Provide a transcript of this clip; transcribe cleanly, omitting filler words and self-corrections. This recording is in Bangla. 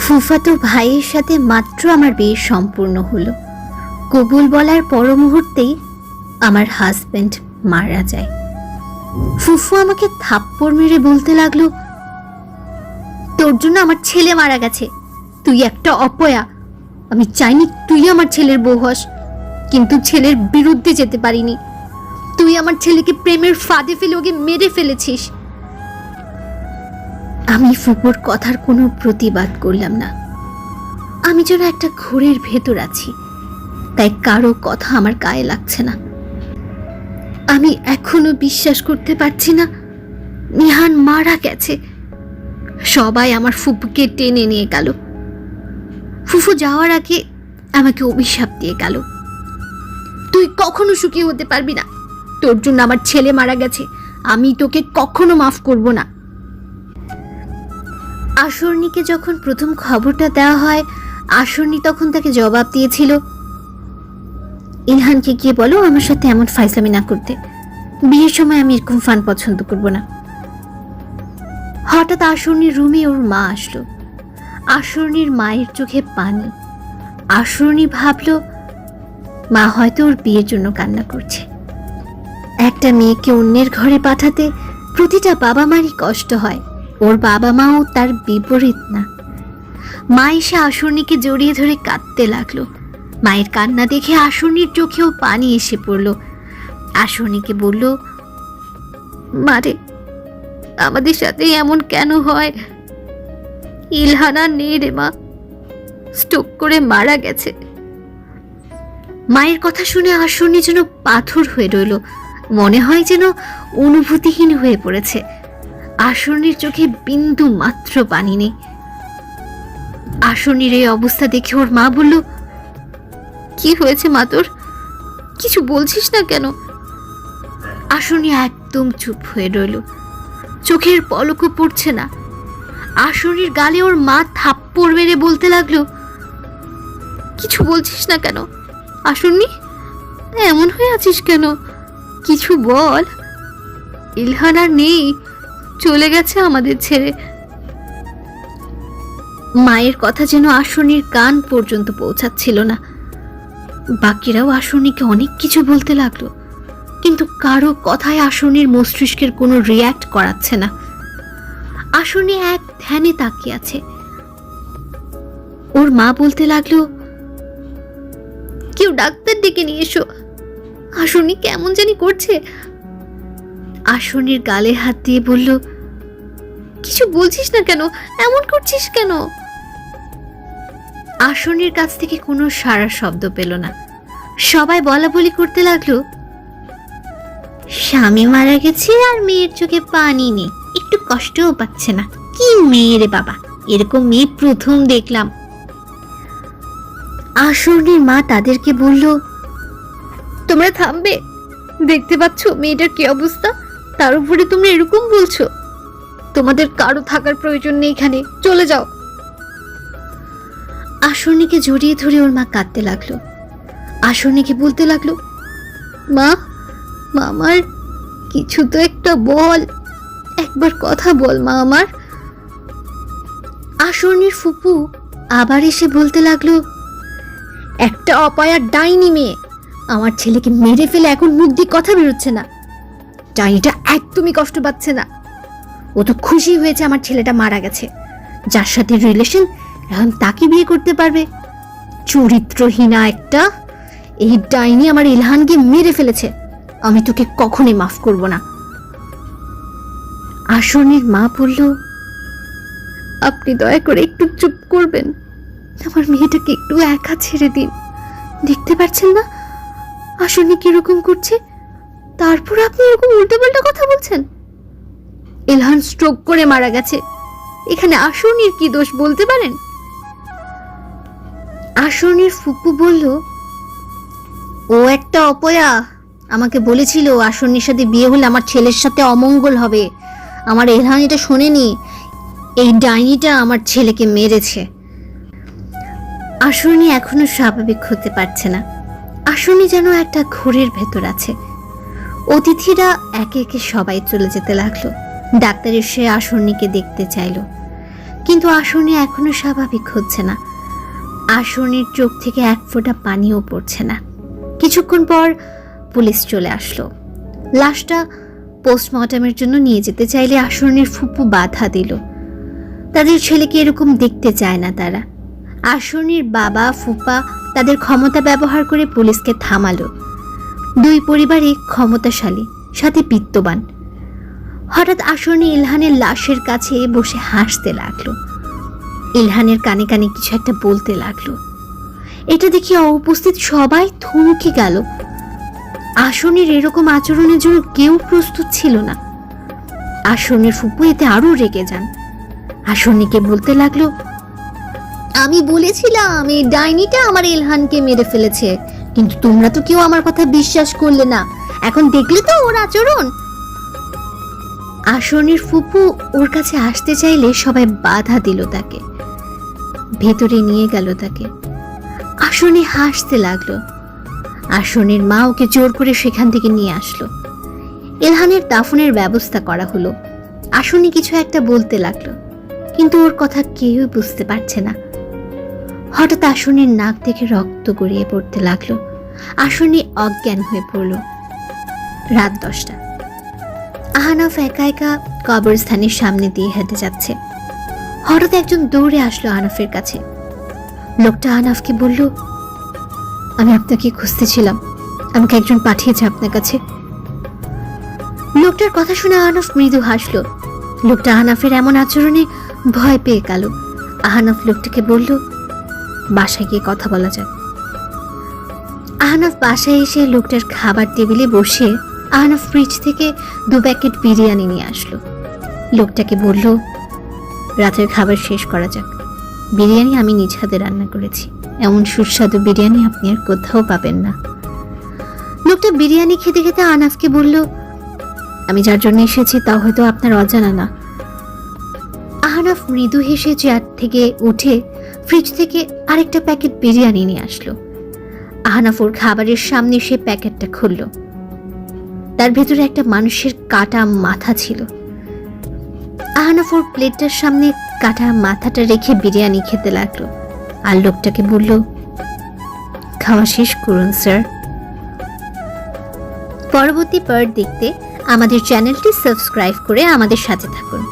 ফুফাতো ভাইয়ের সাথে মাত্র আমার বিয়ে সম্পূর্ণ হলো। কবুল বলার পর মুহূর্তেই আমার হাজবেন্ড মারা যায়। ফুফু আমাকে থাপ্পড় মেরে বলতে লাগলো, তোর জন্য আমার ছেলে মারা গেছে, তুই একটা অপয়া। আমি চাইনি তুই আমার ছেলের বউ হস, কিন্তু ছেলের বিরুদ্ধে যেতে পারিনি। তুই আমার ছেলেকে প্রেমের ফাঁদে ফেলে ওকে মেরে ফেলেছিস। আমি ফুপুর কথার কোনো প্রতিবাদ করলাম না। আমি যেন একটা ঘোরের ভেতর আছি, তাই কারো কথা আমার গায়ে লাগছে না। আমি এখনো বিশ্বাস করতে পারছি না নিহান মারা গেছে। সবাই আমার ফুপুকে টেনে নিয়ে গেল। ফুফু যাওয়ার আগে আমাকে অভিশাপ দিয়ে গেল, তুই কখনো সুখী হতে পারবি না। তোর জন্য আমার ছেলে মারা গেছে, আমি তোকে কখনো মাফ করব না। আসরনিকে যখন প্রথম খবরটা দেওয়া হয়, আসরনি তখন তাকে জবাব দিয়েছিল, ইলহানকে গিয়ে বলো আমার সাথে এমন ফাইজলামি না করতে। বিয়ের সময় আমি এরকম ফান পছন্দ করব না। হঠাৎ আসরনির রুমে ওর মা আসলো। আসরনির মায়ের চোখে পানি। আসরনি ভাবল মা হয়তো ওর বিয়ের জন্য কান্না করছে। একটা মেয়েকে অন্যের ঘরে পাঠাতে প্রতিটা বাবা মারই কষ্ট হয়, ওর বাবা মাও তার বিপরীত না। মা এসে আসরনিকে জড়িয়ে ধরে কাঁদতে লাগলো। মায়ের কান্না দেখে আসরনির চোখেও পানি এসে পড়ল। আসরনিকে বলল, মারে, আমাদের সাথে এমন কেন হয়? ইলহানা নেই রে মা, স্ট্রোক করে মারা গেছে। মায়ের কথা শুনে আসরনি যেন পাথর হয়ে রইল, মনে হয় যেন অনুভূতিহীন হয়ে পড়েছে। আসরনির চোখে বিন্দু মাত্র পানি নেই। আসরনির এই অবস্থা দেখে ওর মা বলল, কি হয়েছে মা তোর? কিছু বলছিস না কেন? আসরনি একদম চুপ হয়ে রইল, চোখের পলকও পড়ছে না। আসরনির গালে ওর মা থাপ্পড় মেরে বলতে লাগলো, কিছু বলছিস না কেন? আসরনি, এমন হয়ে আছিস কেন? কিছু বল। ইলহান আর নেই, চলে গেছে আমাদের ছেড়ে। মায়ের কথা যেন আসরনির কান পর্যন্ত পৌঁছাচ্ছিল না। বাকিরাও আসরনিকে অনেক কিছু বলতে লাগলো, কিন্তু কারো কথায় আসরনির মস্তিষ্কের কোনো রিয়্যাক্ট করাচ্ছে না। আসরনি এক ধ্যানে তাকিয়ে আছে। ওর মা বলতে লাগলো, কেউ ডাক্তার ডেকে নিয়ে এসো, আসরনি কেমন জানি করছে। আসরনির গালে হাত দিয়ে বলল, কিছু বলছিস না কেন? এমন করছিস কেন? আসরনির কাছ থেকে কোনো সাড়া শব্দ পেল না। সবাই বলা বলি করতে লাগলো, স্বামী মারা গেছে আর মেয়ের চোখে পানি নেই, একটু কষ্টও পাচ্ছে না। কি মেয়ে রে বাবা, এরকম মেয়ে প্রথম দেখলাম। আসরনির মা তাদেরকে বলল, তোমরা থামবে? দেখতে পাচ্ছ মেয়েটার কি অবস্থা, তার উপরে তোমরা এরকম বলছো? তোমাদের কারো থাকার প্রয়োজন নেই এখানে, চলে যাও। আসরনিকে জড়িয়ে ধরে ওর মা কাঁদতে লাগলো। আসরনিকে বলতে লাগলো, মা, মামার কিছু তো একটা বল, একবার কথা বল মা আমার। আসরনির ফুপু আবার এসে বলতে লাগলো, একটা অপয়া ডাইনি মেয়ে আমার ছেলেকে মেরে ফেলে এখন মুখ দিয়ে কথা বেরোচ্ছে না। ডাইনিটা একদমই কষ্ট পাচ্ছে না, ও তো খুশি হয়েছে আমার ছেলেটা মারা গেছে। যার সাথে রিলেশন এখন তাকে বিয়ে করতে পারবে। চরিত্রহীনা একটা, এই ডাইনি আমার ইলহানকে মেরে ফেলেছে, আমি তোকে কখনোই মাফ করব না। আসরনির মা বলল, আপনি দয়া করে একটু চুপ করবেন, আমার মেয়েটাকে একটু একা ছেড়ে দিন। দেখতে পাচ্ছেন না আসরনি কিরকম করছে, তারপর আপনি এরকম উল্টোপাল্টা কথা বলছেন। ইলহান স্ট্রোক করে মারা গেছে, এখানে আসরনির কি দোষ বলতে পারেন? আসরনির ফুপু বলল, ও একটা অপয়া, আমাকে বলেছিল আসরনির সাথে বিয়ে হলে আমার ছেলের সাথে অমঙ্গল হবে। আমার ইলহান এটা শোনেনি, এই ডাইনিটা আমার ছেলেকে মেরেছে। আসরনি এখনো স্বাভাবিক হতে পারছে না। আসরনি যেন একটা ঘোরের ভেতর আছে। অতিথিরা একে একে সবাই চলে যেতে লাগলো। ডাক্তার এসে আসরনিকে দেখতে চাইলো। কিন্তু আসরনি এখনো স্বাভাবিক হচ্ছে না। আসরনির চোখ থেকে এক ফোঁটা পানিও পড়ছে না। কিছুক্ষণ পর পুলিশ চলে আসলো। লাশটা পোস্টমর্টমের জন্য নিয়ে যেতে চাইলে আসরনির ফুপু বাধা দিল। তাদের ছেলেকে এরকম দেখতে চায় না তারা। আসরনির বাবা ফুপা তাদের ক্ষমতা ব্যবহার করে পুলিশকে থামালো। দুই পরিবারই ক্ষমতাশালী, সাথে বিত্তবান। হঠাৎ আসরনি ইলহানের লাশের কাছে বসে হাসতে লাগলো। ইলহানের কানে কানে কিছু একটা বলতে লাগলো। এটা দেখে উপস্থিত সবাই থমকে গেল। আসরনির এরকম আচরণের জন্য কেউ প্রস্তুত ছিল না। আসরনির ফুপু এতে আরো রেগে যান। আসরনিকে বলতে লাগলো, আমি বলেছিলাম এই ডাইনিটা আমার ইলহানকে মেরে ফেলেছে, কিন্তু তোমরা তো কেউ আমার কথা বিশ্বাস করলে না। এখন দেখলে তো ওর আচরণ। আসরনির ফুপু ওর কাছে আসতে চাইলে সবাই বাধা দিল তাকে, ভেতরে নিয়ে গেল তাকে। আসরনি হাসতে লাগলো। আসরনির মা ওকে জোর করে সেখান থেকে নিয়ে আসলো। ইলহানের দাফনের ব্যবস্থা করা হলো। আসরনি কিছু একটা বলতে লাগলো, কিন্তু ওর কথা কেউ বুঝতে পারছে না। হঠাৎ আসরনির নাক থেকে রক্ত গড়িয়ে পড়তে লাগলো। আসরনি অজ্ঞান হয়ে পড়ল। রাত 10টা। আহনাফ একা একা কবরস্থানের সামনে দিয়ে হেঁটে যাচ্ছে। হঠাৎ একজন দৌড়ে আসলো আহনাফের কাছে। লোকটা আহনাফকে বলল, আমি আপনাকে খুঁজতেছিলাম, আমাকে একজন পাঠিয়েছে আপনার কাছে। লোকটার কথা শুনে আহনাফ মৃদু হাসলো। লোকটা আহনাফের এমন আচরণে ভয় পেয়ে গেল। আহনাফ লোকটাকে বলল, বাসায় গিয়ে কথা বলা যাক। আহনাফ বাসায় এসে লোকটার খাবার টেবিলে বসে আহনাফ ফ্রিজ থেকে 2 প্যাকেট বিরিয়ানি নিয়ে আসলো। লোকটাকে বলল, রাতের খাবার শেষ করা যাক। বিরিয়ানি আমি নিজ হাতে রান্না করেছি, এমন সুস্বাদু বিরিয়ানি আপনি আর কোথাও পাবেন না। লোকটা বিরিয়ানি খেতে খেতে আহনাফকে বলল, আমি যার জন্য এসেছি তা হয়তো আপনার অজানা না। আহনাফ মৃদু হেসে চেয়ার থেকে উঠে ফ্রিজ থেকে আরেকটা প্যাকেট বিরিয়ানি নিয়ে আসলো। আহনাফ ওর খাবারের সামনে সে প্যাকেটটা খুলল। তার ভেতরে একটা মানুষের কাটা মাথা ছিল। আহনাফ ওর প্লেটটার সামনে কাটা মাথাটা রেখে বিরিয়ানি খেতে লাগলো আর লোকটাকে বলল, খাওয়া শেষ করুন স্যার। পরবর্তী পার্ট দেখতে আমাদের চ্যানেলটি সাবস্ক্রাইব করে আমাদের সাথে থাকুন।